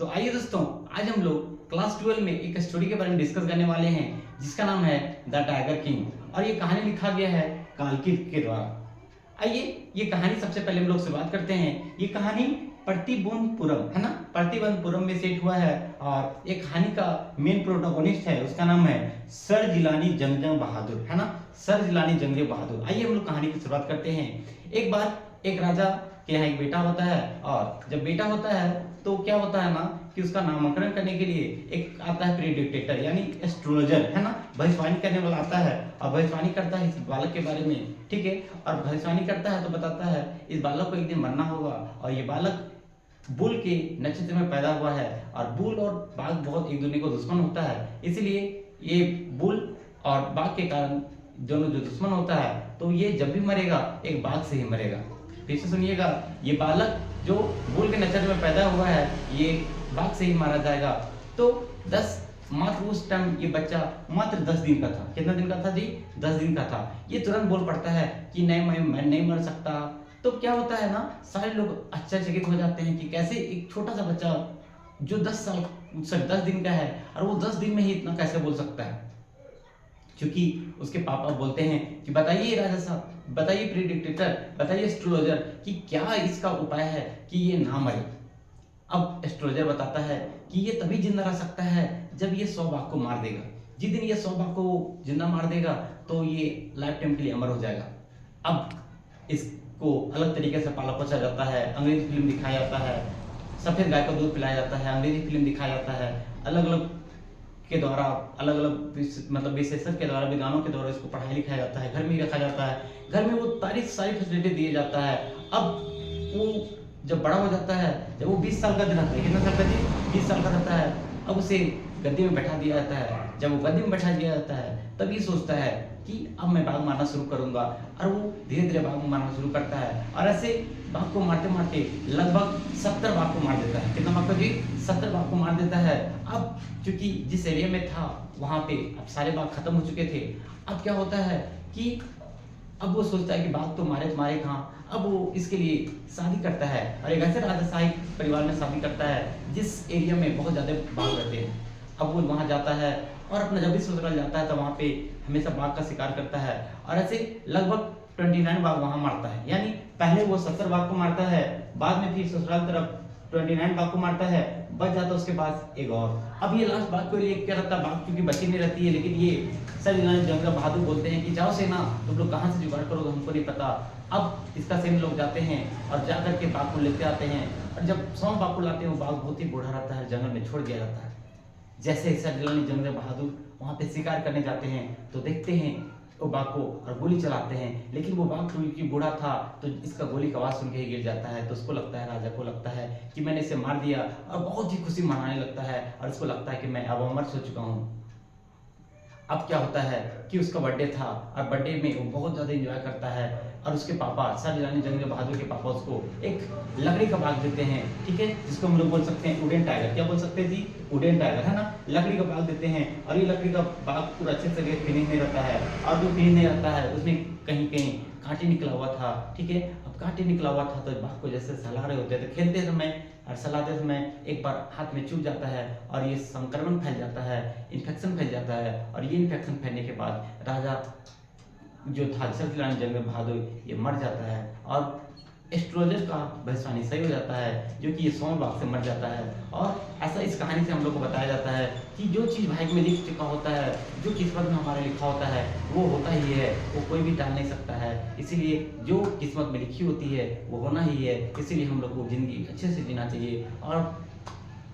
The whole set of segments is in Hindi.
तो आइए दोस्तों, आज हम लोग क्लास 12 में एक स्टोरी के बारे में डिस्कस करने वाले हैं जिसका नाम है द टाइगर किंग और ये कहानी लिखा गया है काल्किन के द्वारा। आइए ये कहानी सबसे पहले हम लोग शुरुआत करते हैं। ये कहानी प्रतिबंधपुरम है ना, प्रतिबंधपुरम में सेट हुआ है और ये कहानी का मेन प्रोटोगोनिस्ट है, उसका नाम है सर जिलानी जंग बहादुर है ना, सर जिलानी जंग बहादुर। आइए हम लोग कहानी की शुरुआत करते हैं। एक बार एक राजा के यहाँ एक बेटा होता है और जब बेटा होता है तो क्या होता है ना कि उसका नामकरण करने के लिए एक आता है प्रीडिक्टेटर यानी एस्ट्रोलॉजर है ना, भविष्यवाणी करने वाला आता है और भविष्यवाणी करता है इस बालक के बारे में, ठीक है। और भविष्यवाणी करता है तो बताता है इस बालक को एक दिन मरना होगा और ये बालक बुल के नक्षत्र में पैदा हुआ है और बुल और बाघ बहुत एक दूसरे को दुश्मन होता है, इसलिए ये बुल और बाघ के कारण दोनों जो दुश्मन होता है तो ये जब भी मरेगा एक बाघ से ही मरेगा। फिर से सुनिएगा, ये बालक जो बुल के नक्षत्र में पैदा हुआ है ये बाघ से ही मारा जाएगा। तो 10 मात्र उस टाइम ये बच्चा मात्र 10 दिन का था। कितना दिन का था जी? 10 दिन का था। ये तुरंत बोल पड़ता है कि नहीं मैं नहीं मर सकता। तो क्या होता है ना, सारे लोग आश्चर्यचकित हो जाते हैं कि कैसे एक छोटा सा बच्चा जो 10 दिन का है और वो 10 दिन में ही इतना कैसे बोल सकता है। क्योंकि उसके पापा बोलते हैं कि बताइए राजा साहब, बताइए प्रीडिक्टेटर, बताइए एस्ट्रोलॉजर कि क्या इसका उपाय है कि ये ना मरे। अब एस्ट्रोलॉजर बताता है कि ये तभी जिंदा रह सकता है जब ये 100 बाघ को मार देगा। जिस दिन ये 100 बाघ को जिंदा मार देगा तो ये लाइफ टाइम के लिए अमर हो जाएगा। अब इसको अलग तरीके से पाला पोसा जाता है, अंग्रेजी फिल्म दिखाया जाता है, सफेद गाय का दूध पिलाया जाता है, अंग्रेजी फिल्म दिखाया जाता है, अलग अलग के द्वारा अलग अलग मतलब विशेषज्ञ के द्वारा विद्वानों के द्वारा इसको पढ़ाई लिखाया जाता है, घर में ही रखा जाता है, घर में वो सारी फैसिलिटी दिए जाता है। अब वो जब बड़ा हो जाता है, जब वो 20 साल का रहता है, कितना साल का जी? 20 साल का रहता है। अब उसे गद्दी में बैठा दिया जाता है। जब वो गद्दी में बैठा दिया जाता है तब ये सोचता है कि अब मैं बाघ मारना शुरू करूंगा और वो धीरे धीरे बाघ मारना शुरू करता है और ऐसे बाघ को मारते मारते लगभग 70 बाघ को मार देता है। कितना बाघ को जी? 70 बाघ को मार देता है। अब क्योंकि जिस एरिया में था वहां पे अब सारे बाघ खत्म हो चुके थे। अब क्या होता है कि अब वो सोचता है कि बाघ तो मारे कहाँ। अब वो इसके लिए शादी करता है और एक ऐसे राजशाही परिवार में शादी करता है जिस एरिया में बहुत ज्यादा बाघ रहते हैं। अब वो वहां जाता है और अपना जब भी ससुराल जाता है तो वहां पे हमेशा बाघ का शिकार करता है और ऐसे लगभग 29 बाघ वहां मारता है। यानी पहले वो 70 बाघ को मारता है, बाद में फिर ससुराल तरफ 29 बाघ को मारता है, बच जाता है उसके पास एक और। अब ये लास्ट बाघ के लिए क्या रहता है, बाघ क्योंकि बची नहीं रहती है, लेकिन ये सर जंग बहादुर बोलते हैं कि जाओ सेना, तुम लोग कहाँ से जुगाड़ करोगे हमको नहीं पता। अब इसका सेना लोग जाते हैं और जा करके बाघ को लेते आते हैं और जब 100 बाघ को लाते हैं वो बाघ बहुत ही बूढ़ा रहता है, जंगल में छोड़ दिया जाता है। जैसे सर जंग बहादुर वहां पे शिकार करने जाते हैं तो देखते हैं वो बाघ को और गोली चलाते हैं, लेकिन वो बाघ क्योंकि बूढ़ा था तो इसका गोली का आवाज सुन के ही गिर जाता है। तो उसको लगता है, राजा को लगता है कि मैंने इसे मार दिया और बहुत ही खुशी मनाने लगता है और इसको लगता है कि मैं अब अमर हो चुका हूँ। अब क्या होता है कि उसका बर्थडे था और बर्थडे में वो बहुत ज्यादा एंजॉय करता है और उसके पापा सर जंग बहादुर के पापा उसको एक लकड़ी का बाघ देते हैं, ठीक है, जिसको हम लोग बोल सकते हैं वुडन टाइगर। क्या बोल सकते हैं जी? वुडन टाइगर है ना, लकड़ी का बाघ देते हैं और ये लकड़ी का बाघ पूरा अच्छे से फिनिश नहीं रहता है और जो फिनिश नहीं रहता है उसमें कहीं कहीं कांटे निकला हुआ था, ठीक है। अब कांटे निकला हुआ था तो बाघ को जैसे सहला रहे होते थे खेलते समय और सहलाते समय एक बार हाथ में चुभ जाता है और ये संक्रमण फैल जाता है, इन्फेक्शन फैल जाता है और ये इन्फेक्शन फैलने के बाद राजा जो था सर जंग बहादुर ये मर जाता है और एस्ट्रोलॉजर का भविष्यवाणी सही हो जाता है जो कि ये 100 बाघ से मर जाता है। और ऐसा इस कहानी से हम लोग को बताया जाता है कि जो चीज़ भाग्य में लिख चुका होता है, जो किस्मत में हमारे लिखा होता है वो होता ही है, वो कोई भी टाल नहीं सकता है। इसीलिए जो किस्मत में लिखी होती है वो होना ही है। इसीलिए हम लोग को जिंदगी अच्छे से जीना चाहिए और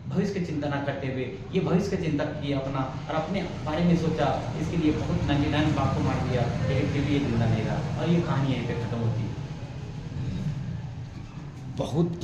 भविष्य की चिंता ना करते हुए ये भविष्य की चिंता किया अपना और अपने बारे में सोचा, इसके लिए बहुत 99 बाघ को मार दिया लेकिन फिर भी ये जिंदा नहीं रहा और ये कहानी यहीं पे खत्म होती है। बहुत